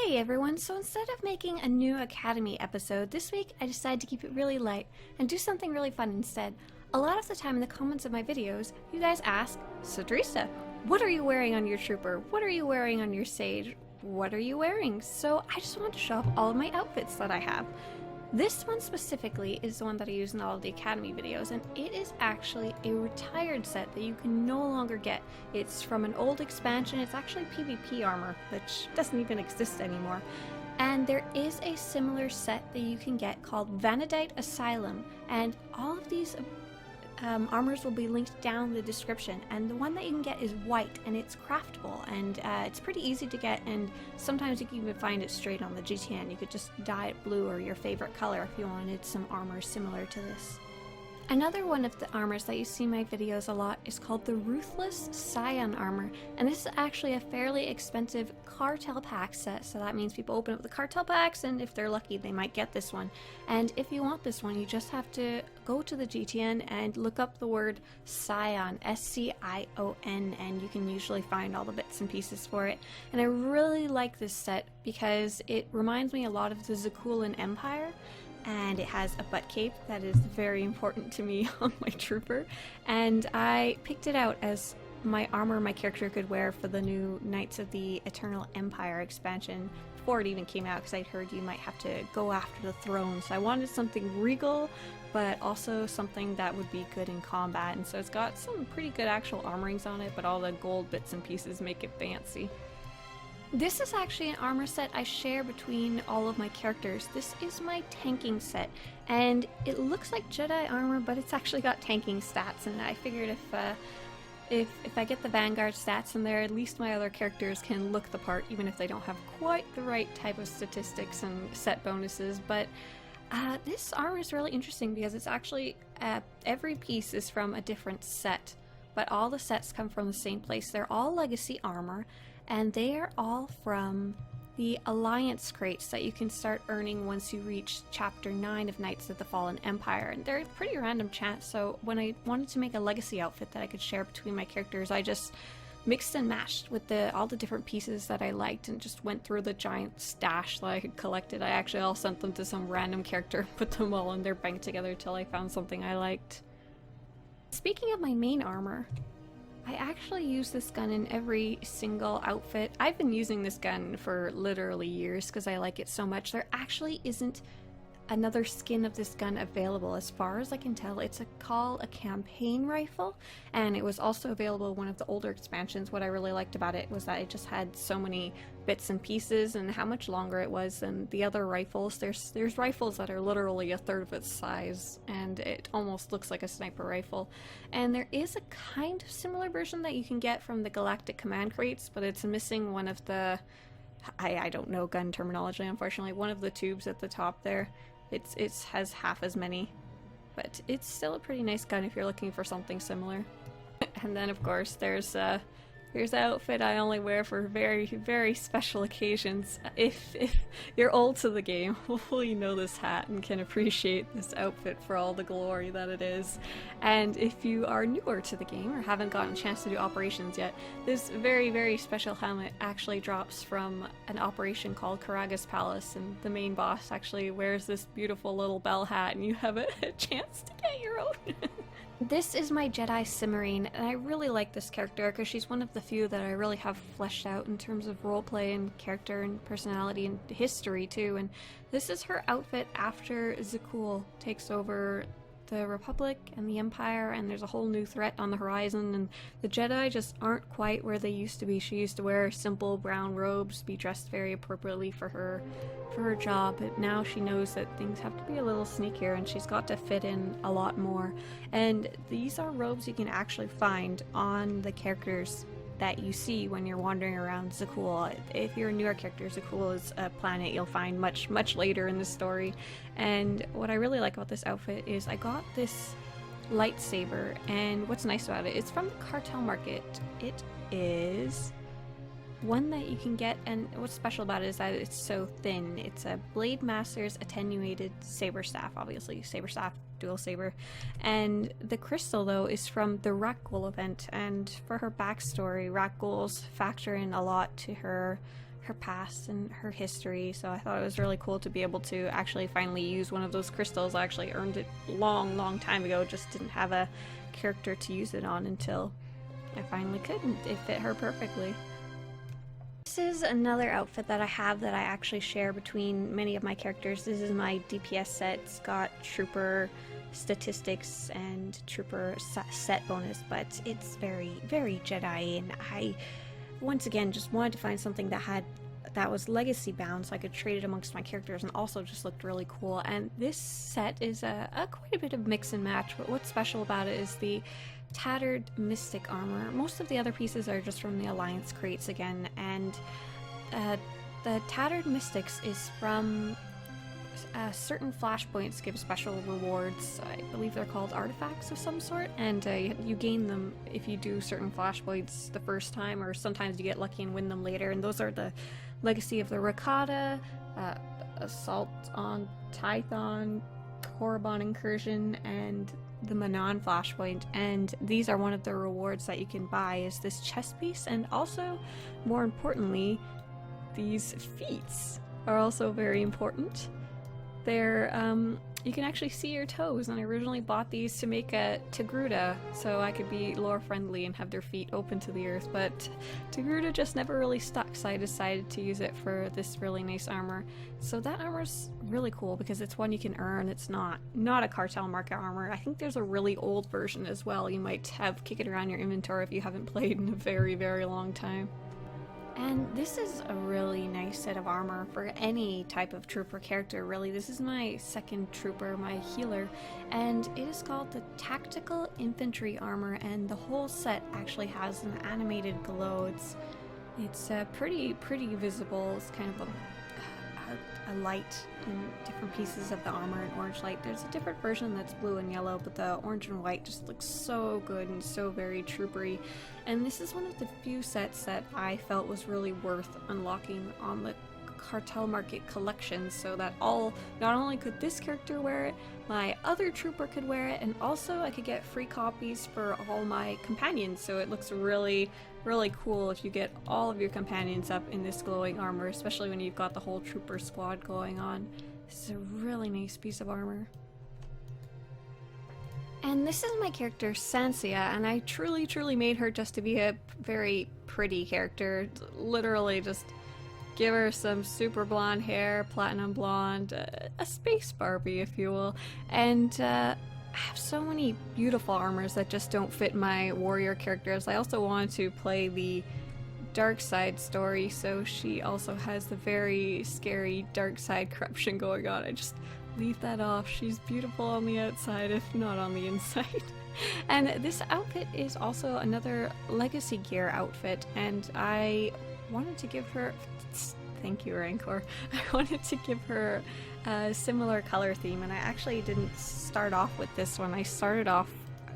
Hey everyone, so instead of making a new Academy episode, this week I decided to keep it really light and do something really fun instead. A lot of the time in the comments of my videos, you guys ask, Swtorista, what are you wearing on your trooper? What are you wearing on your sage? What are you wearing? So I just wanted to show off all of my outfits that I have. This one specifically is the one that I use in all of the Academy videos, and it is actually a retired set that you can no longer get. It's from an old expansion. It's actually PvP armor, which doesn't even exist anymore. And there is a similar set that you can get called Vanadite Asylum, and all of these armors will be linked down the description, and the one that you can get is white and it's craftable, and it's pretty easy to get, and sometimes you can even find it straight on the GTN. You could just dye it blue or your favorite color if you wanted some armor similar to this. Another one of the armors that you see in my videos a lot is called the Ruthless Scion armor, and this is actually a fairly expensive Cartel Pack set, so that means people open up the Cartel Packs, and if they're lucky they might get this one. And if you want this one, you just have to go to the GTN and look up the word Scion, S-C-I-O-N, and you can usually find all the bits and pieces for it. And I really like this set because it reminds me a lot of the Zakuul in Empire, and it has a butt cape that is very important to me on my trooper, and I picked it out as my armor my character could wear for the new Knights of the Eternal Empire expansion before it even came out, because I'd heard you might have to go after the throne, so I wanted something regal but also something that would be good in combat. And so it's got some pretty good actual armorings on it, but all the gold bits and pieces make it fancy. This is actually an armor set I share between all of my characters. This is my tanking set, and it looks like Jedi armor, but it's actually got tanking stats, and I figured if I get the Vanguard stats in there, at least my other characters can look the part, even if they don't have quite the right type of statistics and set bonuses. But this armor is really interesting because it's actually, every piece is from a different set, but all the sets come from the same place. They're all legacy armor, and they are all from the Alliance crates that you can start earning once you reach Chapter 9 of Knights of the Fallen Empire. And they're pretty random chance, so when I wanted to make a legacy outfit that I could share between my characters, I just mixed and matched with all the different pieces that I liked and just went through the giant stash that I had collected. I actually all sent them to some random character, put them all in their bank together till I found something I liked. Speaking of my main armor, I actually use this gun in every single outfit. I've been using this gun for literally years because I like it so much. There actually isn't another skin of this gun available as far as I can tell. It's called a campaign rifle, and it was also available in one of the older expansions. What I really liked about it was that it just had so many bits and pieces and how much longer it was than the other rifles. There's rifles that are literally a third of its size, and it almost looks like a sniper rifle. And there is a kind of similar version that you can get from the Galactic Command crates, but it's missing one of the, I don't know gun terminology unfortunately, one of the tubes at the top there. It has half as many, but it's still a pretty nice gun if you're looking for something similar. And then of course there's an outfit I only wear for very, very special occasions. If you're old to the game, hopefully you know this hat and can appreciate this outfit for all the glory that it is. And if you are newer to the game or haven't gotten a chance to do operations yet, this very, very special helmet actually drops from an operation called Karaga's Palace, and the main boss actually wears this beautiful little bell hat, and you have a chance to get your own. This is my Jedi Cimmerian, and I really like this character because she's one of the few that I really have fleshed out in terms of roleplay and character and personality and history too. And this is her outfit after Zakuul takes over the Republic and the Empire, and there's a whole new threat on the horizon, and the Jedi just aren't quite where they used to be. She used to wear simple brown robes, be dressed very appropriately for her job, but now she knows that things have to be a little sneakier, and she's got to fit in a lot more. And these are robes you can actually find on the characters that you see when you're wandering around Zakuul. If you're a newer character, Zakuul is a planet you'll find much, much later in the story. And what I really like about this outfit is I got this lightsaber, and what's nice about it, it's from the Cartel Market. It is one that you can get, and what's special about it is that it's so thin. It's a Blademaster's Attenuated Saberstaff, obviously Saberstaff, dual saber, and the crystal though is from the rakghoul event. And for her backstory, rakghouls factor in a lot to her her past and her history, so I thought it was really cool to be able to actually finally use one of those crystals. I actually earned it long time ago, just didn't have a character to use it on until I finally could, and it fit her perfectly. This is another outfit that I have that I actually share between many of my characters. This is my DPS set. It's got trooper statistics and trooper set bonus, but it's very Jedi, and I once again just wanted to find something that was legacy bound so I could trade it amongst my characters and also just looked really cool. And this set is quite a bit of mix and match, but what's special about it is the tattered mystic armor. Most of the other pieces are just from the Alliance crates again, and the tattered mystics is from certain flashpoints give special rewards. I believe they're called artifacts of some sort, and you gain them if you do certain flashpoints the first time, or sometimes you get lucky and win them later, and those are the Legacy of the Rakata, Assault on Tython, Korriban Incursion, and the Manon flashpoint. And these are one of the rewards that you can buy, is this chest piece, and also, more importantly, these feats are also very important. They're, you can actually see your toes, and I originally bought these to make a Togruta so I could be lore friendly and have their feet open to the earth, but Togruta just never really stuck, so I decided to use it for this really nice armor. So that armor's really cool because it's one you can earn. It's not a cartel market armor. I think there's a really old version as well you might have kicking around your inventory if you haven't played in a very long time. And this is a really nice set of armor for any type of trooper character, really. This is my second trooper, my healer, and it is called the Tactical Infantry Armor, and the whole set actually has an animated glow. It's pretty visible. It's kind of a light in different pieces of the armor, and orange light. There's a different version that's blue and yellow, but the orange and white just looks so good and so very troopery. And this is one of the few sets that I felt was really worth unlocking on the Cartel Market collection, so that not only could this character wear it, my other trooper could wear it, and also I could get free copies for all my companions, so it looks really cool if you get all of your companions up in this glowing armor, especially when you've got the whole trooper squad going on. This is a really nice piece of armor. And this is my character Sansia, and I truly made her just to be a very pretty character. Literally just give her some super blonde hair, platinum blonde, a space Barbie if you will, and I have so many beautiful armors that just don't fit my warrior characters. I also wanted to play the dark side story, so she also has the very scary dark side corruption going on. I just leave that off. She's beautiful on the outside, if not on the inside. And this outfit is also another legacy gear outfit, and I wanted to give her, thank you Rancor, I wanted to give her a similar color theme, and I actually didn't start off with this one. I started off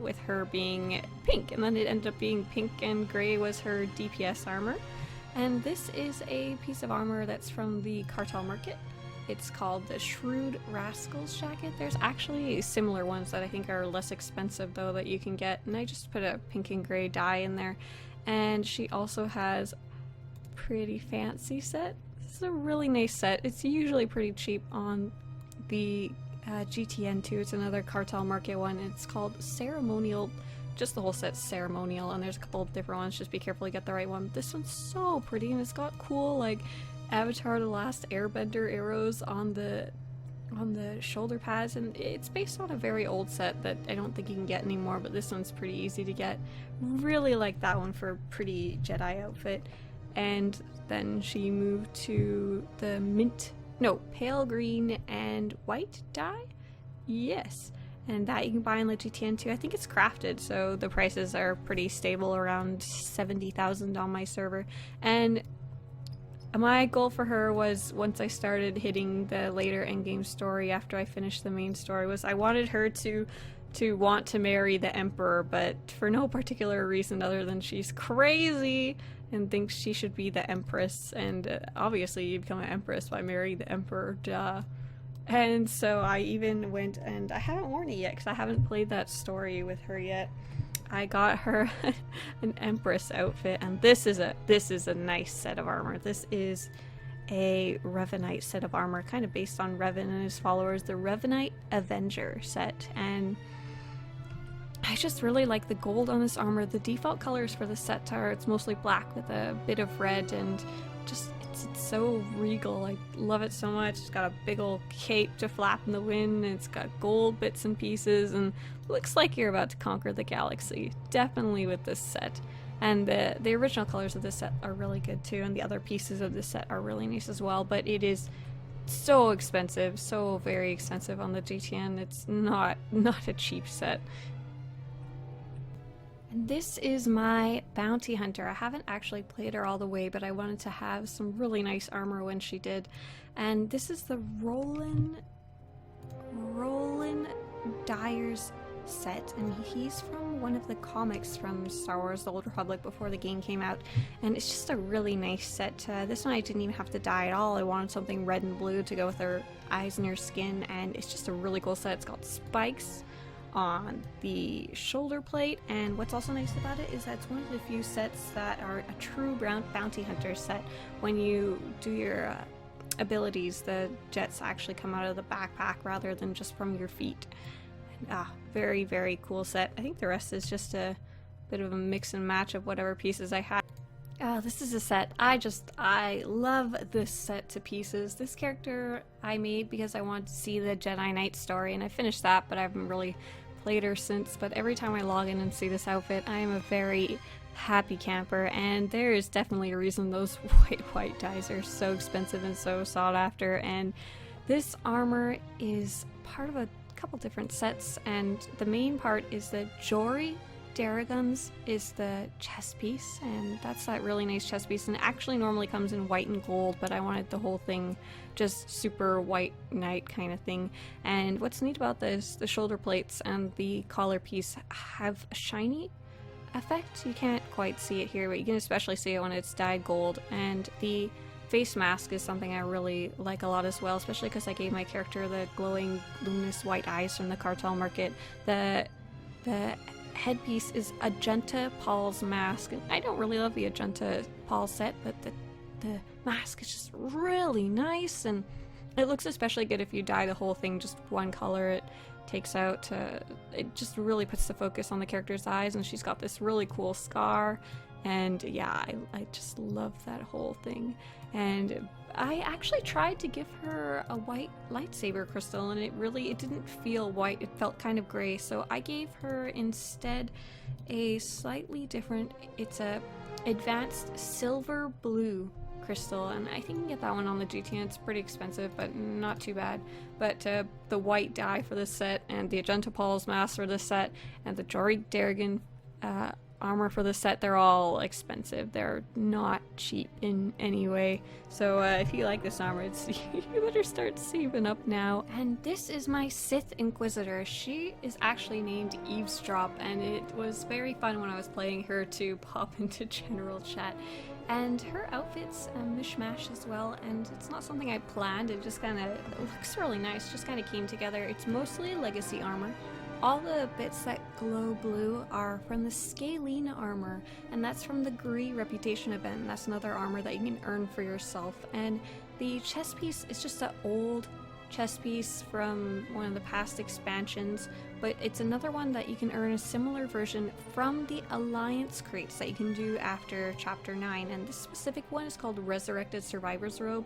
with her being pink, and then it ended up being pink and gray was her DPS armor. And this is a piece of armor that's from the Cartel Market. It's called the Shrewd Rascal's Jacket. There's actually similar ones that I think are less expensive though that you can get, and I just put a pink and gray dye in there. And she also has a pretty fancy set. This is a really nice set. It's usually pretty cheap on the GTN2. It's another Cartel Market one. It's called Ceremonial. Just the whole set's ceremonial, and there's a couple of different ones. Just be careful to get the right one. This one's so pretty, and it's got cool like Avatar: The Last Airbender arrows on the shoulder pads, and it's based on a very old set that I don't think you can get anymore, but this one's pretty easy to get. Really like that one for a pretty Jedi outfit. And then she moved to the pale green and white dye? Yes. And that you can buy in the GTN2. I think it's crafted, so the prices are pretty stable, around 70,000 on my server. And my goal for her was, once I started hitting the later endgame story after I finished the main story, was I wanted her to want to marry the Emperor, but for no particular reason other than she's crazy and thinks she should be the Empress. And obviously you become an Empress by marrying the Emperor, duh. And so I even went, and I haven't worn it yet because I haven't played that story with her yet. I got her an Empress outfit, and this is a nice set of armor. This is a Revanite set of armor, kind of based on Revan and his followers, the ReVanite Avenger set, and I just really like the gold on this armor. The default colors for the set are, it's mostly black with a bit of red, and just it's so regal. I love it so much. It's got a big old cape to flap in the wind, and it's got gold bits and pieces, and looks like you're about to conquer the galaxy. Definitely with this set. And the original colors of this set are really good too, and the other pieces of this set are really nice as well, but it is so expensive, so very expensive on the GTN. It's not a cheap set. And this is my bounty hunter. I haven't actually played her all the way, but I wanted to have some really nice armor when she did. And this is the Rohlan Dyre's set, and he's from one of the comics from Star Wars The Old Republic before the game came out, and it's just a really nice set. This one I didn't even have to dye at all. I wanted something red and blue to go with her eyes and her skin, and it's just a really cool set. It's got spikes on the shoulder plate, and what's also nice about it is that it's one of the few sets that are a true bounty hunter set. When you do your abilities, the jets actually come out of the backpack rather than just from your feet. Very, very cool set. I think the rest is just a bit of a mix and match of whatever pieces I had. This is a set. I love this set to pieces. This character I made because I wanted to see the Jedi Knight story, and I finished that, but I haven't really played her since. But every time I log in and see this outfit, I am a very happy camper, and there is definitely a reason those white dyes are so expensive and so sought after. And this armor is part of a couple different sets, and the main part is the Jory Darragon's is the chest piece, and that's that really nice chest piece, and it actually normally comes in white and gold, but I wanted the whole thing just super white knight kind of thing. And what's neat about this, the shoulder plates and the collar piece have a shiny effect. You can't quite see it here, but you can especially see it when it's dyed gold. And the face mask is something I really like a lot as well, especially because I gave my character the glowing luminous white eyes from the Cartel Market. The headpiece is Agenta Paul's mask, and I don't really love the Agenta Paul set, but the mask is just really nice, and it looks especially good if you dye the whole thing just one color. It takes out, it just really puts the focus on the character's eyes, and she's got this really cool scar. And yeah, I just love that whole thing. And I actually tried to give her a white lightsaber crystal, and it didn't feel white, it felt kind of gray, so I gave her instead a slightly different, it's a advanced silver blue crystal, and I think you can get that one on the GTN. It's pretty expensive, but not too bad. But the white dye for this set, and the Agenta Paul's mask for this set, and the Jory Darragon armor for the set, they're all expensive. They're not cheap in any way. So if you like this armor, you better start saving up now. And this is my Sith Inquisitor. She is actually named Eavesdrop, and it was very fun when I was playing her to pop into general chat. And her outfit's a mishmash as well, and it's not something I planned. It just kind of looks really nice, just kind of came together. It's mostly legacy armor. All the bits that glow blue are from the Scalene armor, and that's from the Gree Reputation event. That's another armor that you can earn for yourself. And the chest piece is just an old chest piece from one of the past expansions, but it's another one that you can earn a similar version from the Alliance crates that you can do after Chapter 9, and this specific one is called Resurrected Survivor's Robe.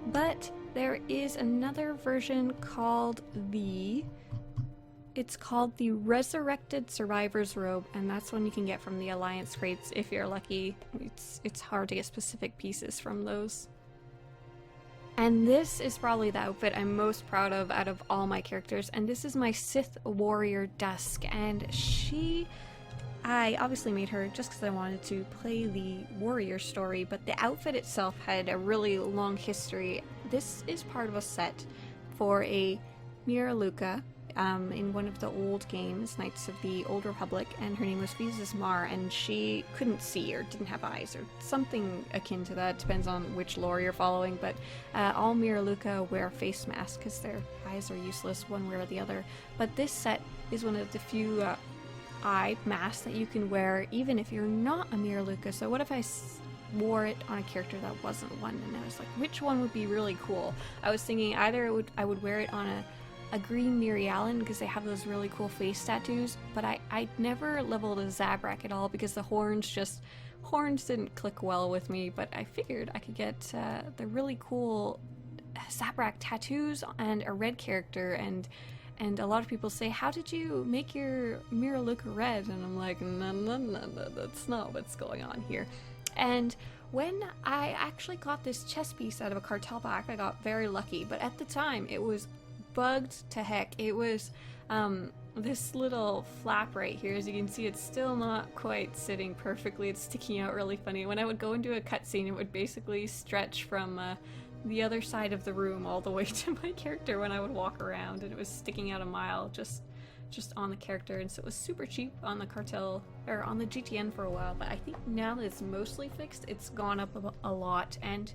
But there is another version called It's called the Resurrected Survivor's Robe, and that's one you can get from the Alliance crates if you're lucky. It's hard to get specific pieces from those. And this is probably the outfit I'm most proud of out of all my characters, and this is my Sith Warrior Dusk, and I obviously made her just because I wanted to play the warrior story, but the outfit itself had a really long history. This is part of a set for a Miraluka in one of the old games, Knights of the Old Republic, and her name was Visas Marr, and she couldn't see or didn't have eyes or something akin to that, depends on which lore you're following, but all Miraluka wear face masks because their eyes are useless one way or the other. But this set is one of the few eye mask that you can wear even if you're not a Mirror. So what if I wore it on a character that wasn't one, and I was like, which one would be really cool? I was thinking either I would wear it on a green Mirialan because they have those really cool face tattoos, but I never leveled a Zabrak at all because the horns didn't click well with me, but I figured I could get the really cool Zabrak tattoos and a red character, and a lot of people say, how did you make your Mirror red? And I'm like, no, that's not what's going on here. And when I actually got this chest piece out of a Cartel Pack, I got very lucky, but at the time it was bugged to heck. It was this little flap right here. As you can see, it's still not quite sitting perfectly. It's sticking out really funny. When I would go into a cutscene, it would basically stretch from the other side of the room all the way to my character when I would walk around, and it was sticking out a mile just on the character. And so it was super cheap on the Cartel, or on the GTN for a while, but I think now that it's mostly fixed, it's gone up a lot. And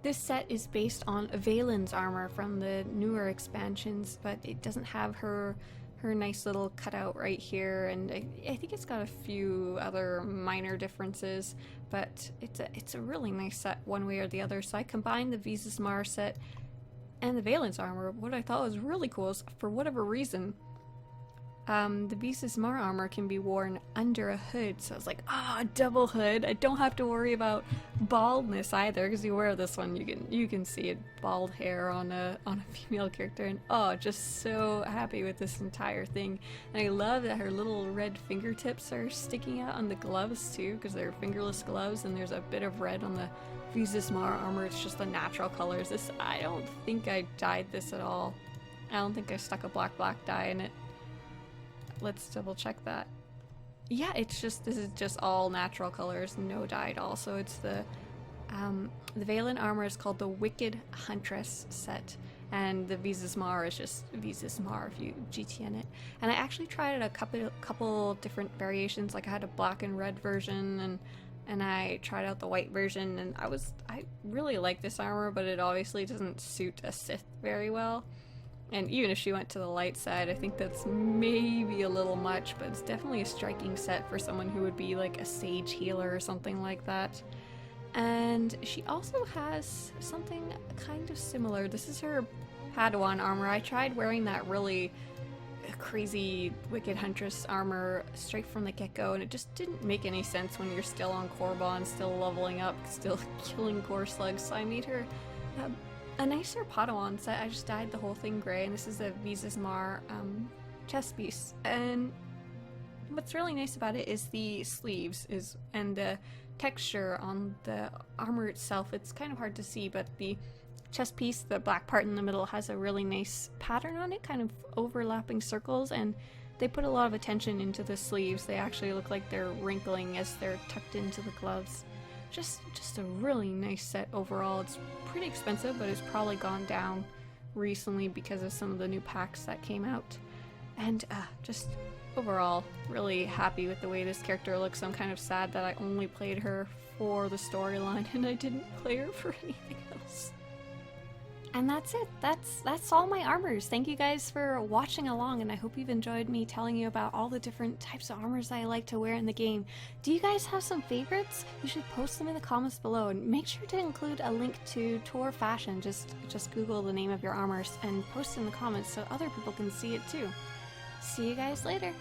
this set is based on Valen's armor from the newer expansions, but it doesn't have her nice little cutout right here, and I think it's got a few other minor differences, but it's a really nice set one way or the other. So I combined the Visas Marr set and the Valen's armor. What I thought was really cool is, for whatever reason, the Visas Marr armor can be worn under a hood, so I was like, a double hood. I don't have to worry about baldness either, because you wear this one, you can see it, bald hair on a female character, and just so happy with this entire thing. And I love that her little red fingertips are sticking out on the gloves too, because they're fingerless gloves, and there's a bit of red on the Visas Marr armor. It's just the natural colors. This, I don't think I dyed this at all. I don't think I stuck a black dye in it. Let's double check that. Yeah, this is just all natural colors, no dye at all. So it's the Valen armor is called the Wicked Huntress set, and the Visas Marr is just Visas Marr if you GTN it. And I actually tried a couple different variations. Like I had a black and red version, and I tried out the white version, and I really like this armor, but it obviously doesn't suit a Sith very well. And even if she went to the light side, I think that's maybe a little much, but it's definitely a striking set for someone who would be like a sage healer or something like that. And she also has something kind of similar. This is her Padawan armor. I tried wearing that really crazy Wicked Huntress armor straight from the get-go, and it just didn't make any sense when you're still on Korban, still leveling up, still killing core slugs. So I made her a nicer Padawan set. I just dyed the whole thing gray, and this is a Visas Marr chest piece. And what's really nice about it is the sleeves and the texture on the armor itself. It's kind of hard to see, but the chest piece, the black part in the middle, has a really nice pattern on it, kind of overlapping circles, and they put a lot of attention into the sleeves. They actually look like they're wrinkling as they're tucked into the gloves. Just a really nice set overall. It's pretty expensive, but it's probably gone down recently because of some of the new packs that came out. And just overall really happy with the way this character looks. I'm kind of sad that I only played her for the storyline and I didn't play her for anything else. And that's it. That's all my armors. Thank you guys for watching along, and I hope you've enjoyed me telling you about all the different types of armors I like to wear in the game. Do you guys have some favorites? You should post them in the comments below, and make sure to include a link to TOR fashion. Just Google the name of your armors and post in the comments so other people can see it too. See you guys later.